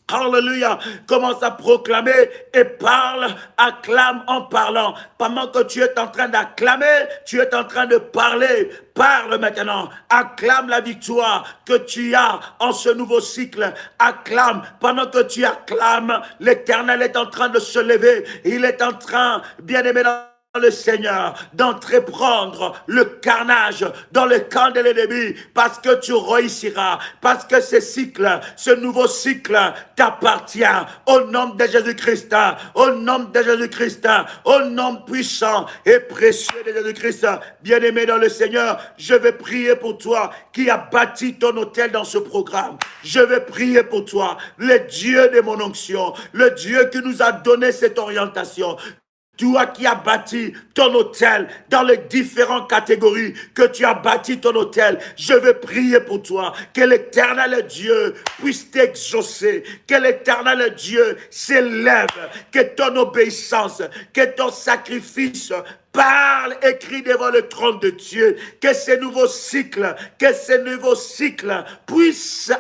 Alléluia, commence à proclamer et parle, acclame en parlant. Pendant que tu es en train d'acclamer, tu es en train de parler. Parle maintenant, acclame la victoire que tu as en ce nouveau cycle. Acclame, pendant que tu acclames, l'Éternel est en train de se lever. Il est en train, bien-aimé, le Seigneur, d'entreprendre le carnage dans le camp de l'ennemi, parce que tu réussiras, parce que ce nouveau cycle t'appartient, au nom de Jésus-Christ, au nom de Jésus-Christ, au nom puissant et précieux de Jésus-Christ. Bien-aimé dans le Seigneur, je vais prier pour toi qui as bâti ton autel dans ce programme. Je vais prier pour toi, le Dieu de mon onction, le Dieu qui nous a donné cette orientation. Toi qui as bâti ton autel dans les différentes catégories que tu as bâti ton autel, je veux prier pour toi. Que l'Éternel Dieu puisse t'exaucer. Que l'Éternel Dieu s'élève. Que ton obéissance, que ton sacrifice Parle, écris devant le trône de Dieu. Que ces nouveaux cycles, puissent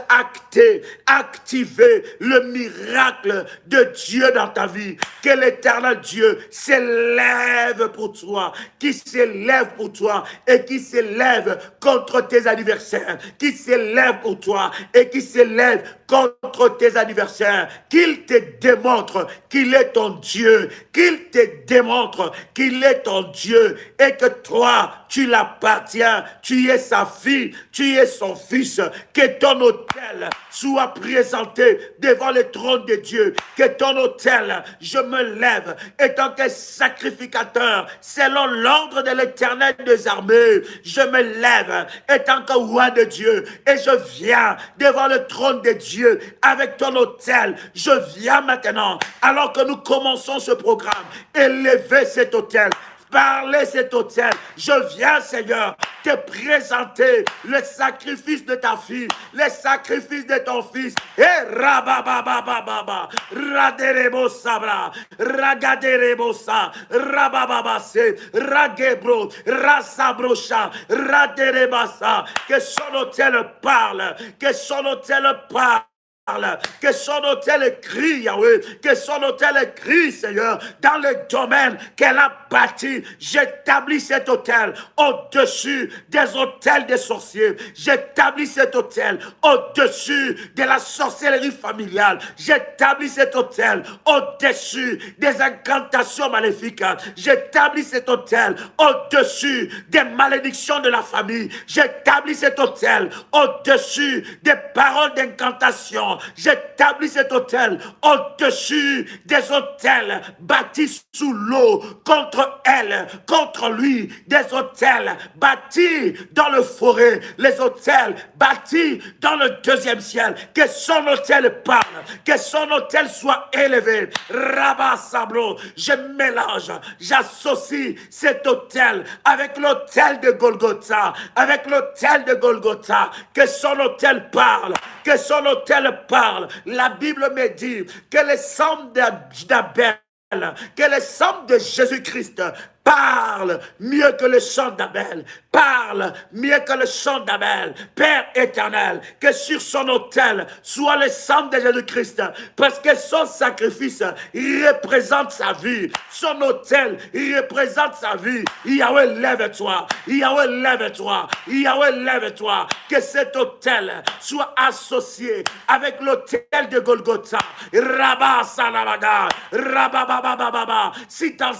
activer le miracle de Dieu dans ta vie. Que l'éternel Dieu s'élève pour toi, qui s'élève pour toi et qui s'élève contre tes adversaires, qui s'élève pour toi et qui s'élève contre tes adversaires, qu'il te démontre qu'il est ton Dieu, qu'il te démontre qu'il est ton Dieu et que toi, tu l'appartiens, tu es sa fille, tu es son fils, que ton autel soit présenté devant le trône de Dieu, que ton autel, je me lève, étant que sacrificateur, selon l'ordre de l'Éternel des armées, je me lève, étant que roi de Dieu, et je viens devant le trône de Dieu, avec ton autel, je viens maintenant, alors que nous commençons ce programme, élever cet autel, parler cet autel. Je viens, Seigneur, te présenter le sacrifice de ta fille, le sacrifice de ton fils. Et rabababababa, raderebo sabra, ragaderebo sa, rabababase, ragebro, rasabrocha, raderebasa. Que son autel parle, que son autel parle. Que son autel crie, Yahweh, que son autel crie, Seigneur, dans le domaine qu'elle a bâti. J'établis cet autel au-dessus des autels des sorciers. J'établis cet autel au-dessus de la sorcellerie familiale. J'établis cet autel au-dessus des incantations maléfiques. J'établis cet autel au-dessus des malédictions de la famille. J'établis cet autel au-dessus des paroles d'incantation. J'établis cet autel au-dessus des autels bâtis sous l'eau contre elle, contre lui, des autels bâtis dans le forêt, les autels bâtis dans le deuxième ciel. Que son autel parle, que son autel soit élevé. Rabat Sabro, je mélange, j'associe cet autel avec l'autel de Golgotha, que son autel parle, que son autel parle. La Bible me dit que le sang d'Abel, que le sang de Jésus-Christ parle mieux que le chant d'Abel, parle mieux que le chant d'Abel. Père éternel, que sur son autel soit le sang de Jésus-Christ, parce que son sacrifice représente sa vie. Son autel représente sa vie. Yahweh, lève-toi. Yahweh, lève-toi. Yahweh, lève-toi. Que cet autel soit associé avec l'autel de Golgotha. Rabba Salabada, Rabba. Si dans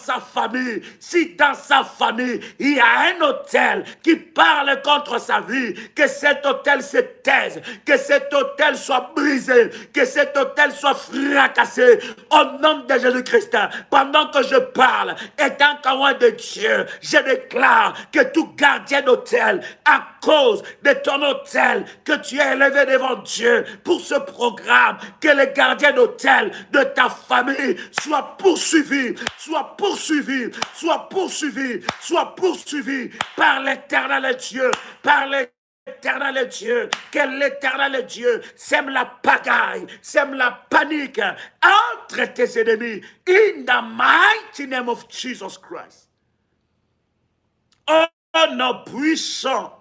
sa famille, il y a un autel qui parle contre sa vie, que cet autel se taise, que cet autel soit brisé, que cet autel soit fracassé au nom de Jésus-Christ. Pendant que je parle, étant qu'un de Dieu, je déclare que tout gardien d'autel, à cause de ton autel que tu as élevé devant Dieu pour ce programme, que les gardiens d'autel de ta famille soient poursuivis, par l'éternel Dieu, l'éternel Dieu, que l'éternel Dieu sème la pagaille, sème la panique entre tes ennemis, in the mighty name of Jesus Christ. Oh, nom puissant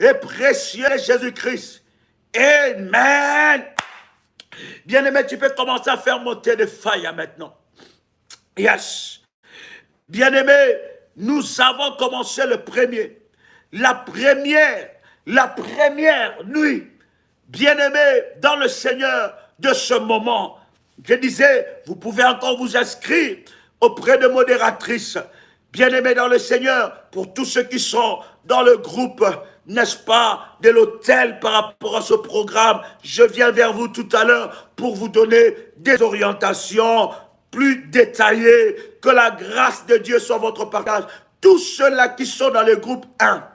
et précieux Jésus-Christ. Amen. Bien-aimé, tu peux commencer à faire monter des failles maintenant. Yes. Bien-aimé, nous avons commencé la première nuit, bien-aimé, dans le Seigneur de ce moment. Je disais, vous pouvez encore vous inscrire auprès de modératrices, bien-aimés dans le Seigneur, pour tous ceux qui sont dans le groupe, n'est-ce pas, de l'autel par rapport à ce programme. Je viens vers vous tout à l'heure pour vous donner des orientations plus détaillées, que la grâce de Dieu soit votre partage. Tous ceux-là qui sont dans le groupe 1,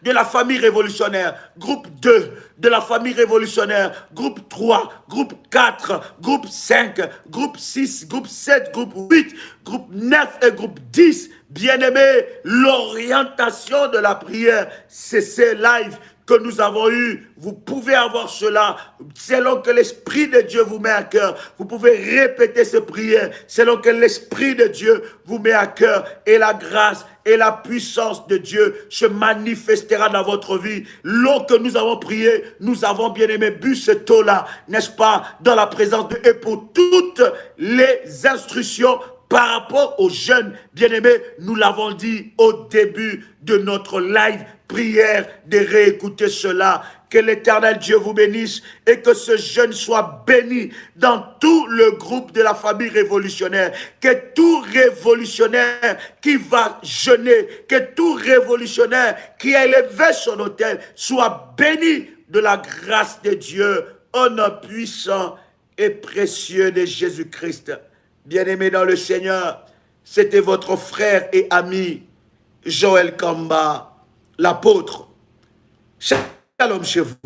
de la famille révolutionnaire, groupe 2 de la famille révolutionnaire, groupe 3, groupe 4, groupe 5, groupe 6, groupe 7, groupe 8, groupe 9 et groupe 10. Bien-aimés, l'orientation de la prière, c'est ces lives que nous avons eue, vous pouvez avoir cela selon que l'Esprit de Dieu vous met à cœur. Vous pouvez répéter ces prières selon que l'Esprit de Dieu vous met à cœur. Et la grâce et la puissance de Dieu se manifestera dans votre vie. L'eau que nous avons prié, nous avons bien aimé bu cette eau-là, n'est-ce pas, dans la présence de Dieu. Et pour toutes les instructions par rapport aux jeunes bien-aimés, nous l'avons dit au début de notre live prière, de réécouter cela. Que l'Éternel Dieu vous bénisse et que ce jeûne soit béni dans tout le groupe de la famille révolutionnaire. Que tout révolutionnaire qui va jeûner, que tout révolutionnaire qui a élevé son autel soit béni de la grâce de Dieu au nom puissant et précieux de Jésus-Christ. Bien-aimés dans le Seigneur, c'était votre frère et ami Joël Kamba, l'apôtre. Shalom chez vous.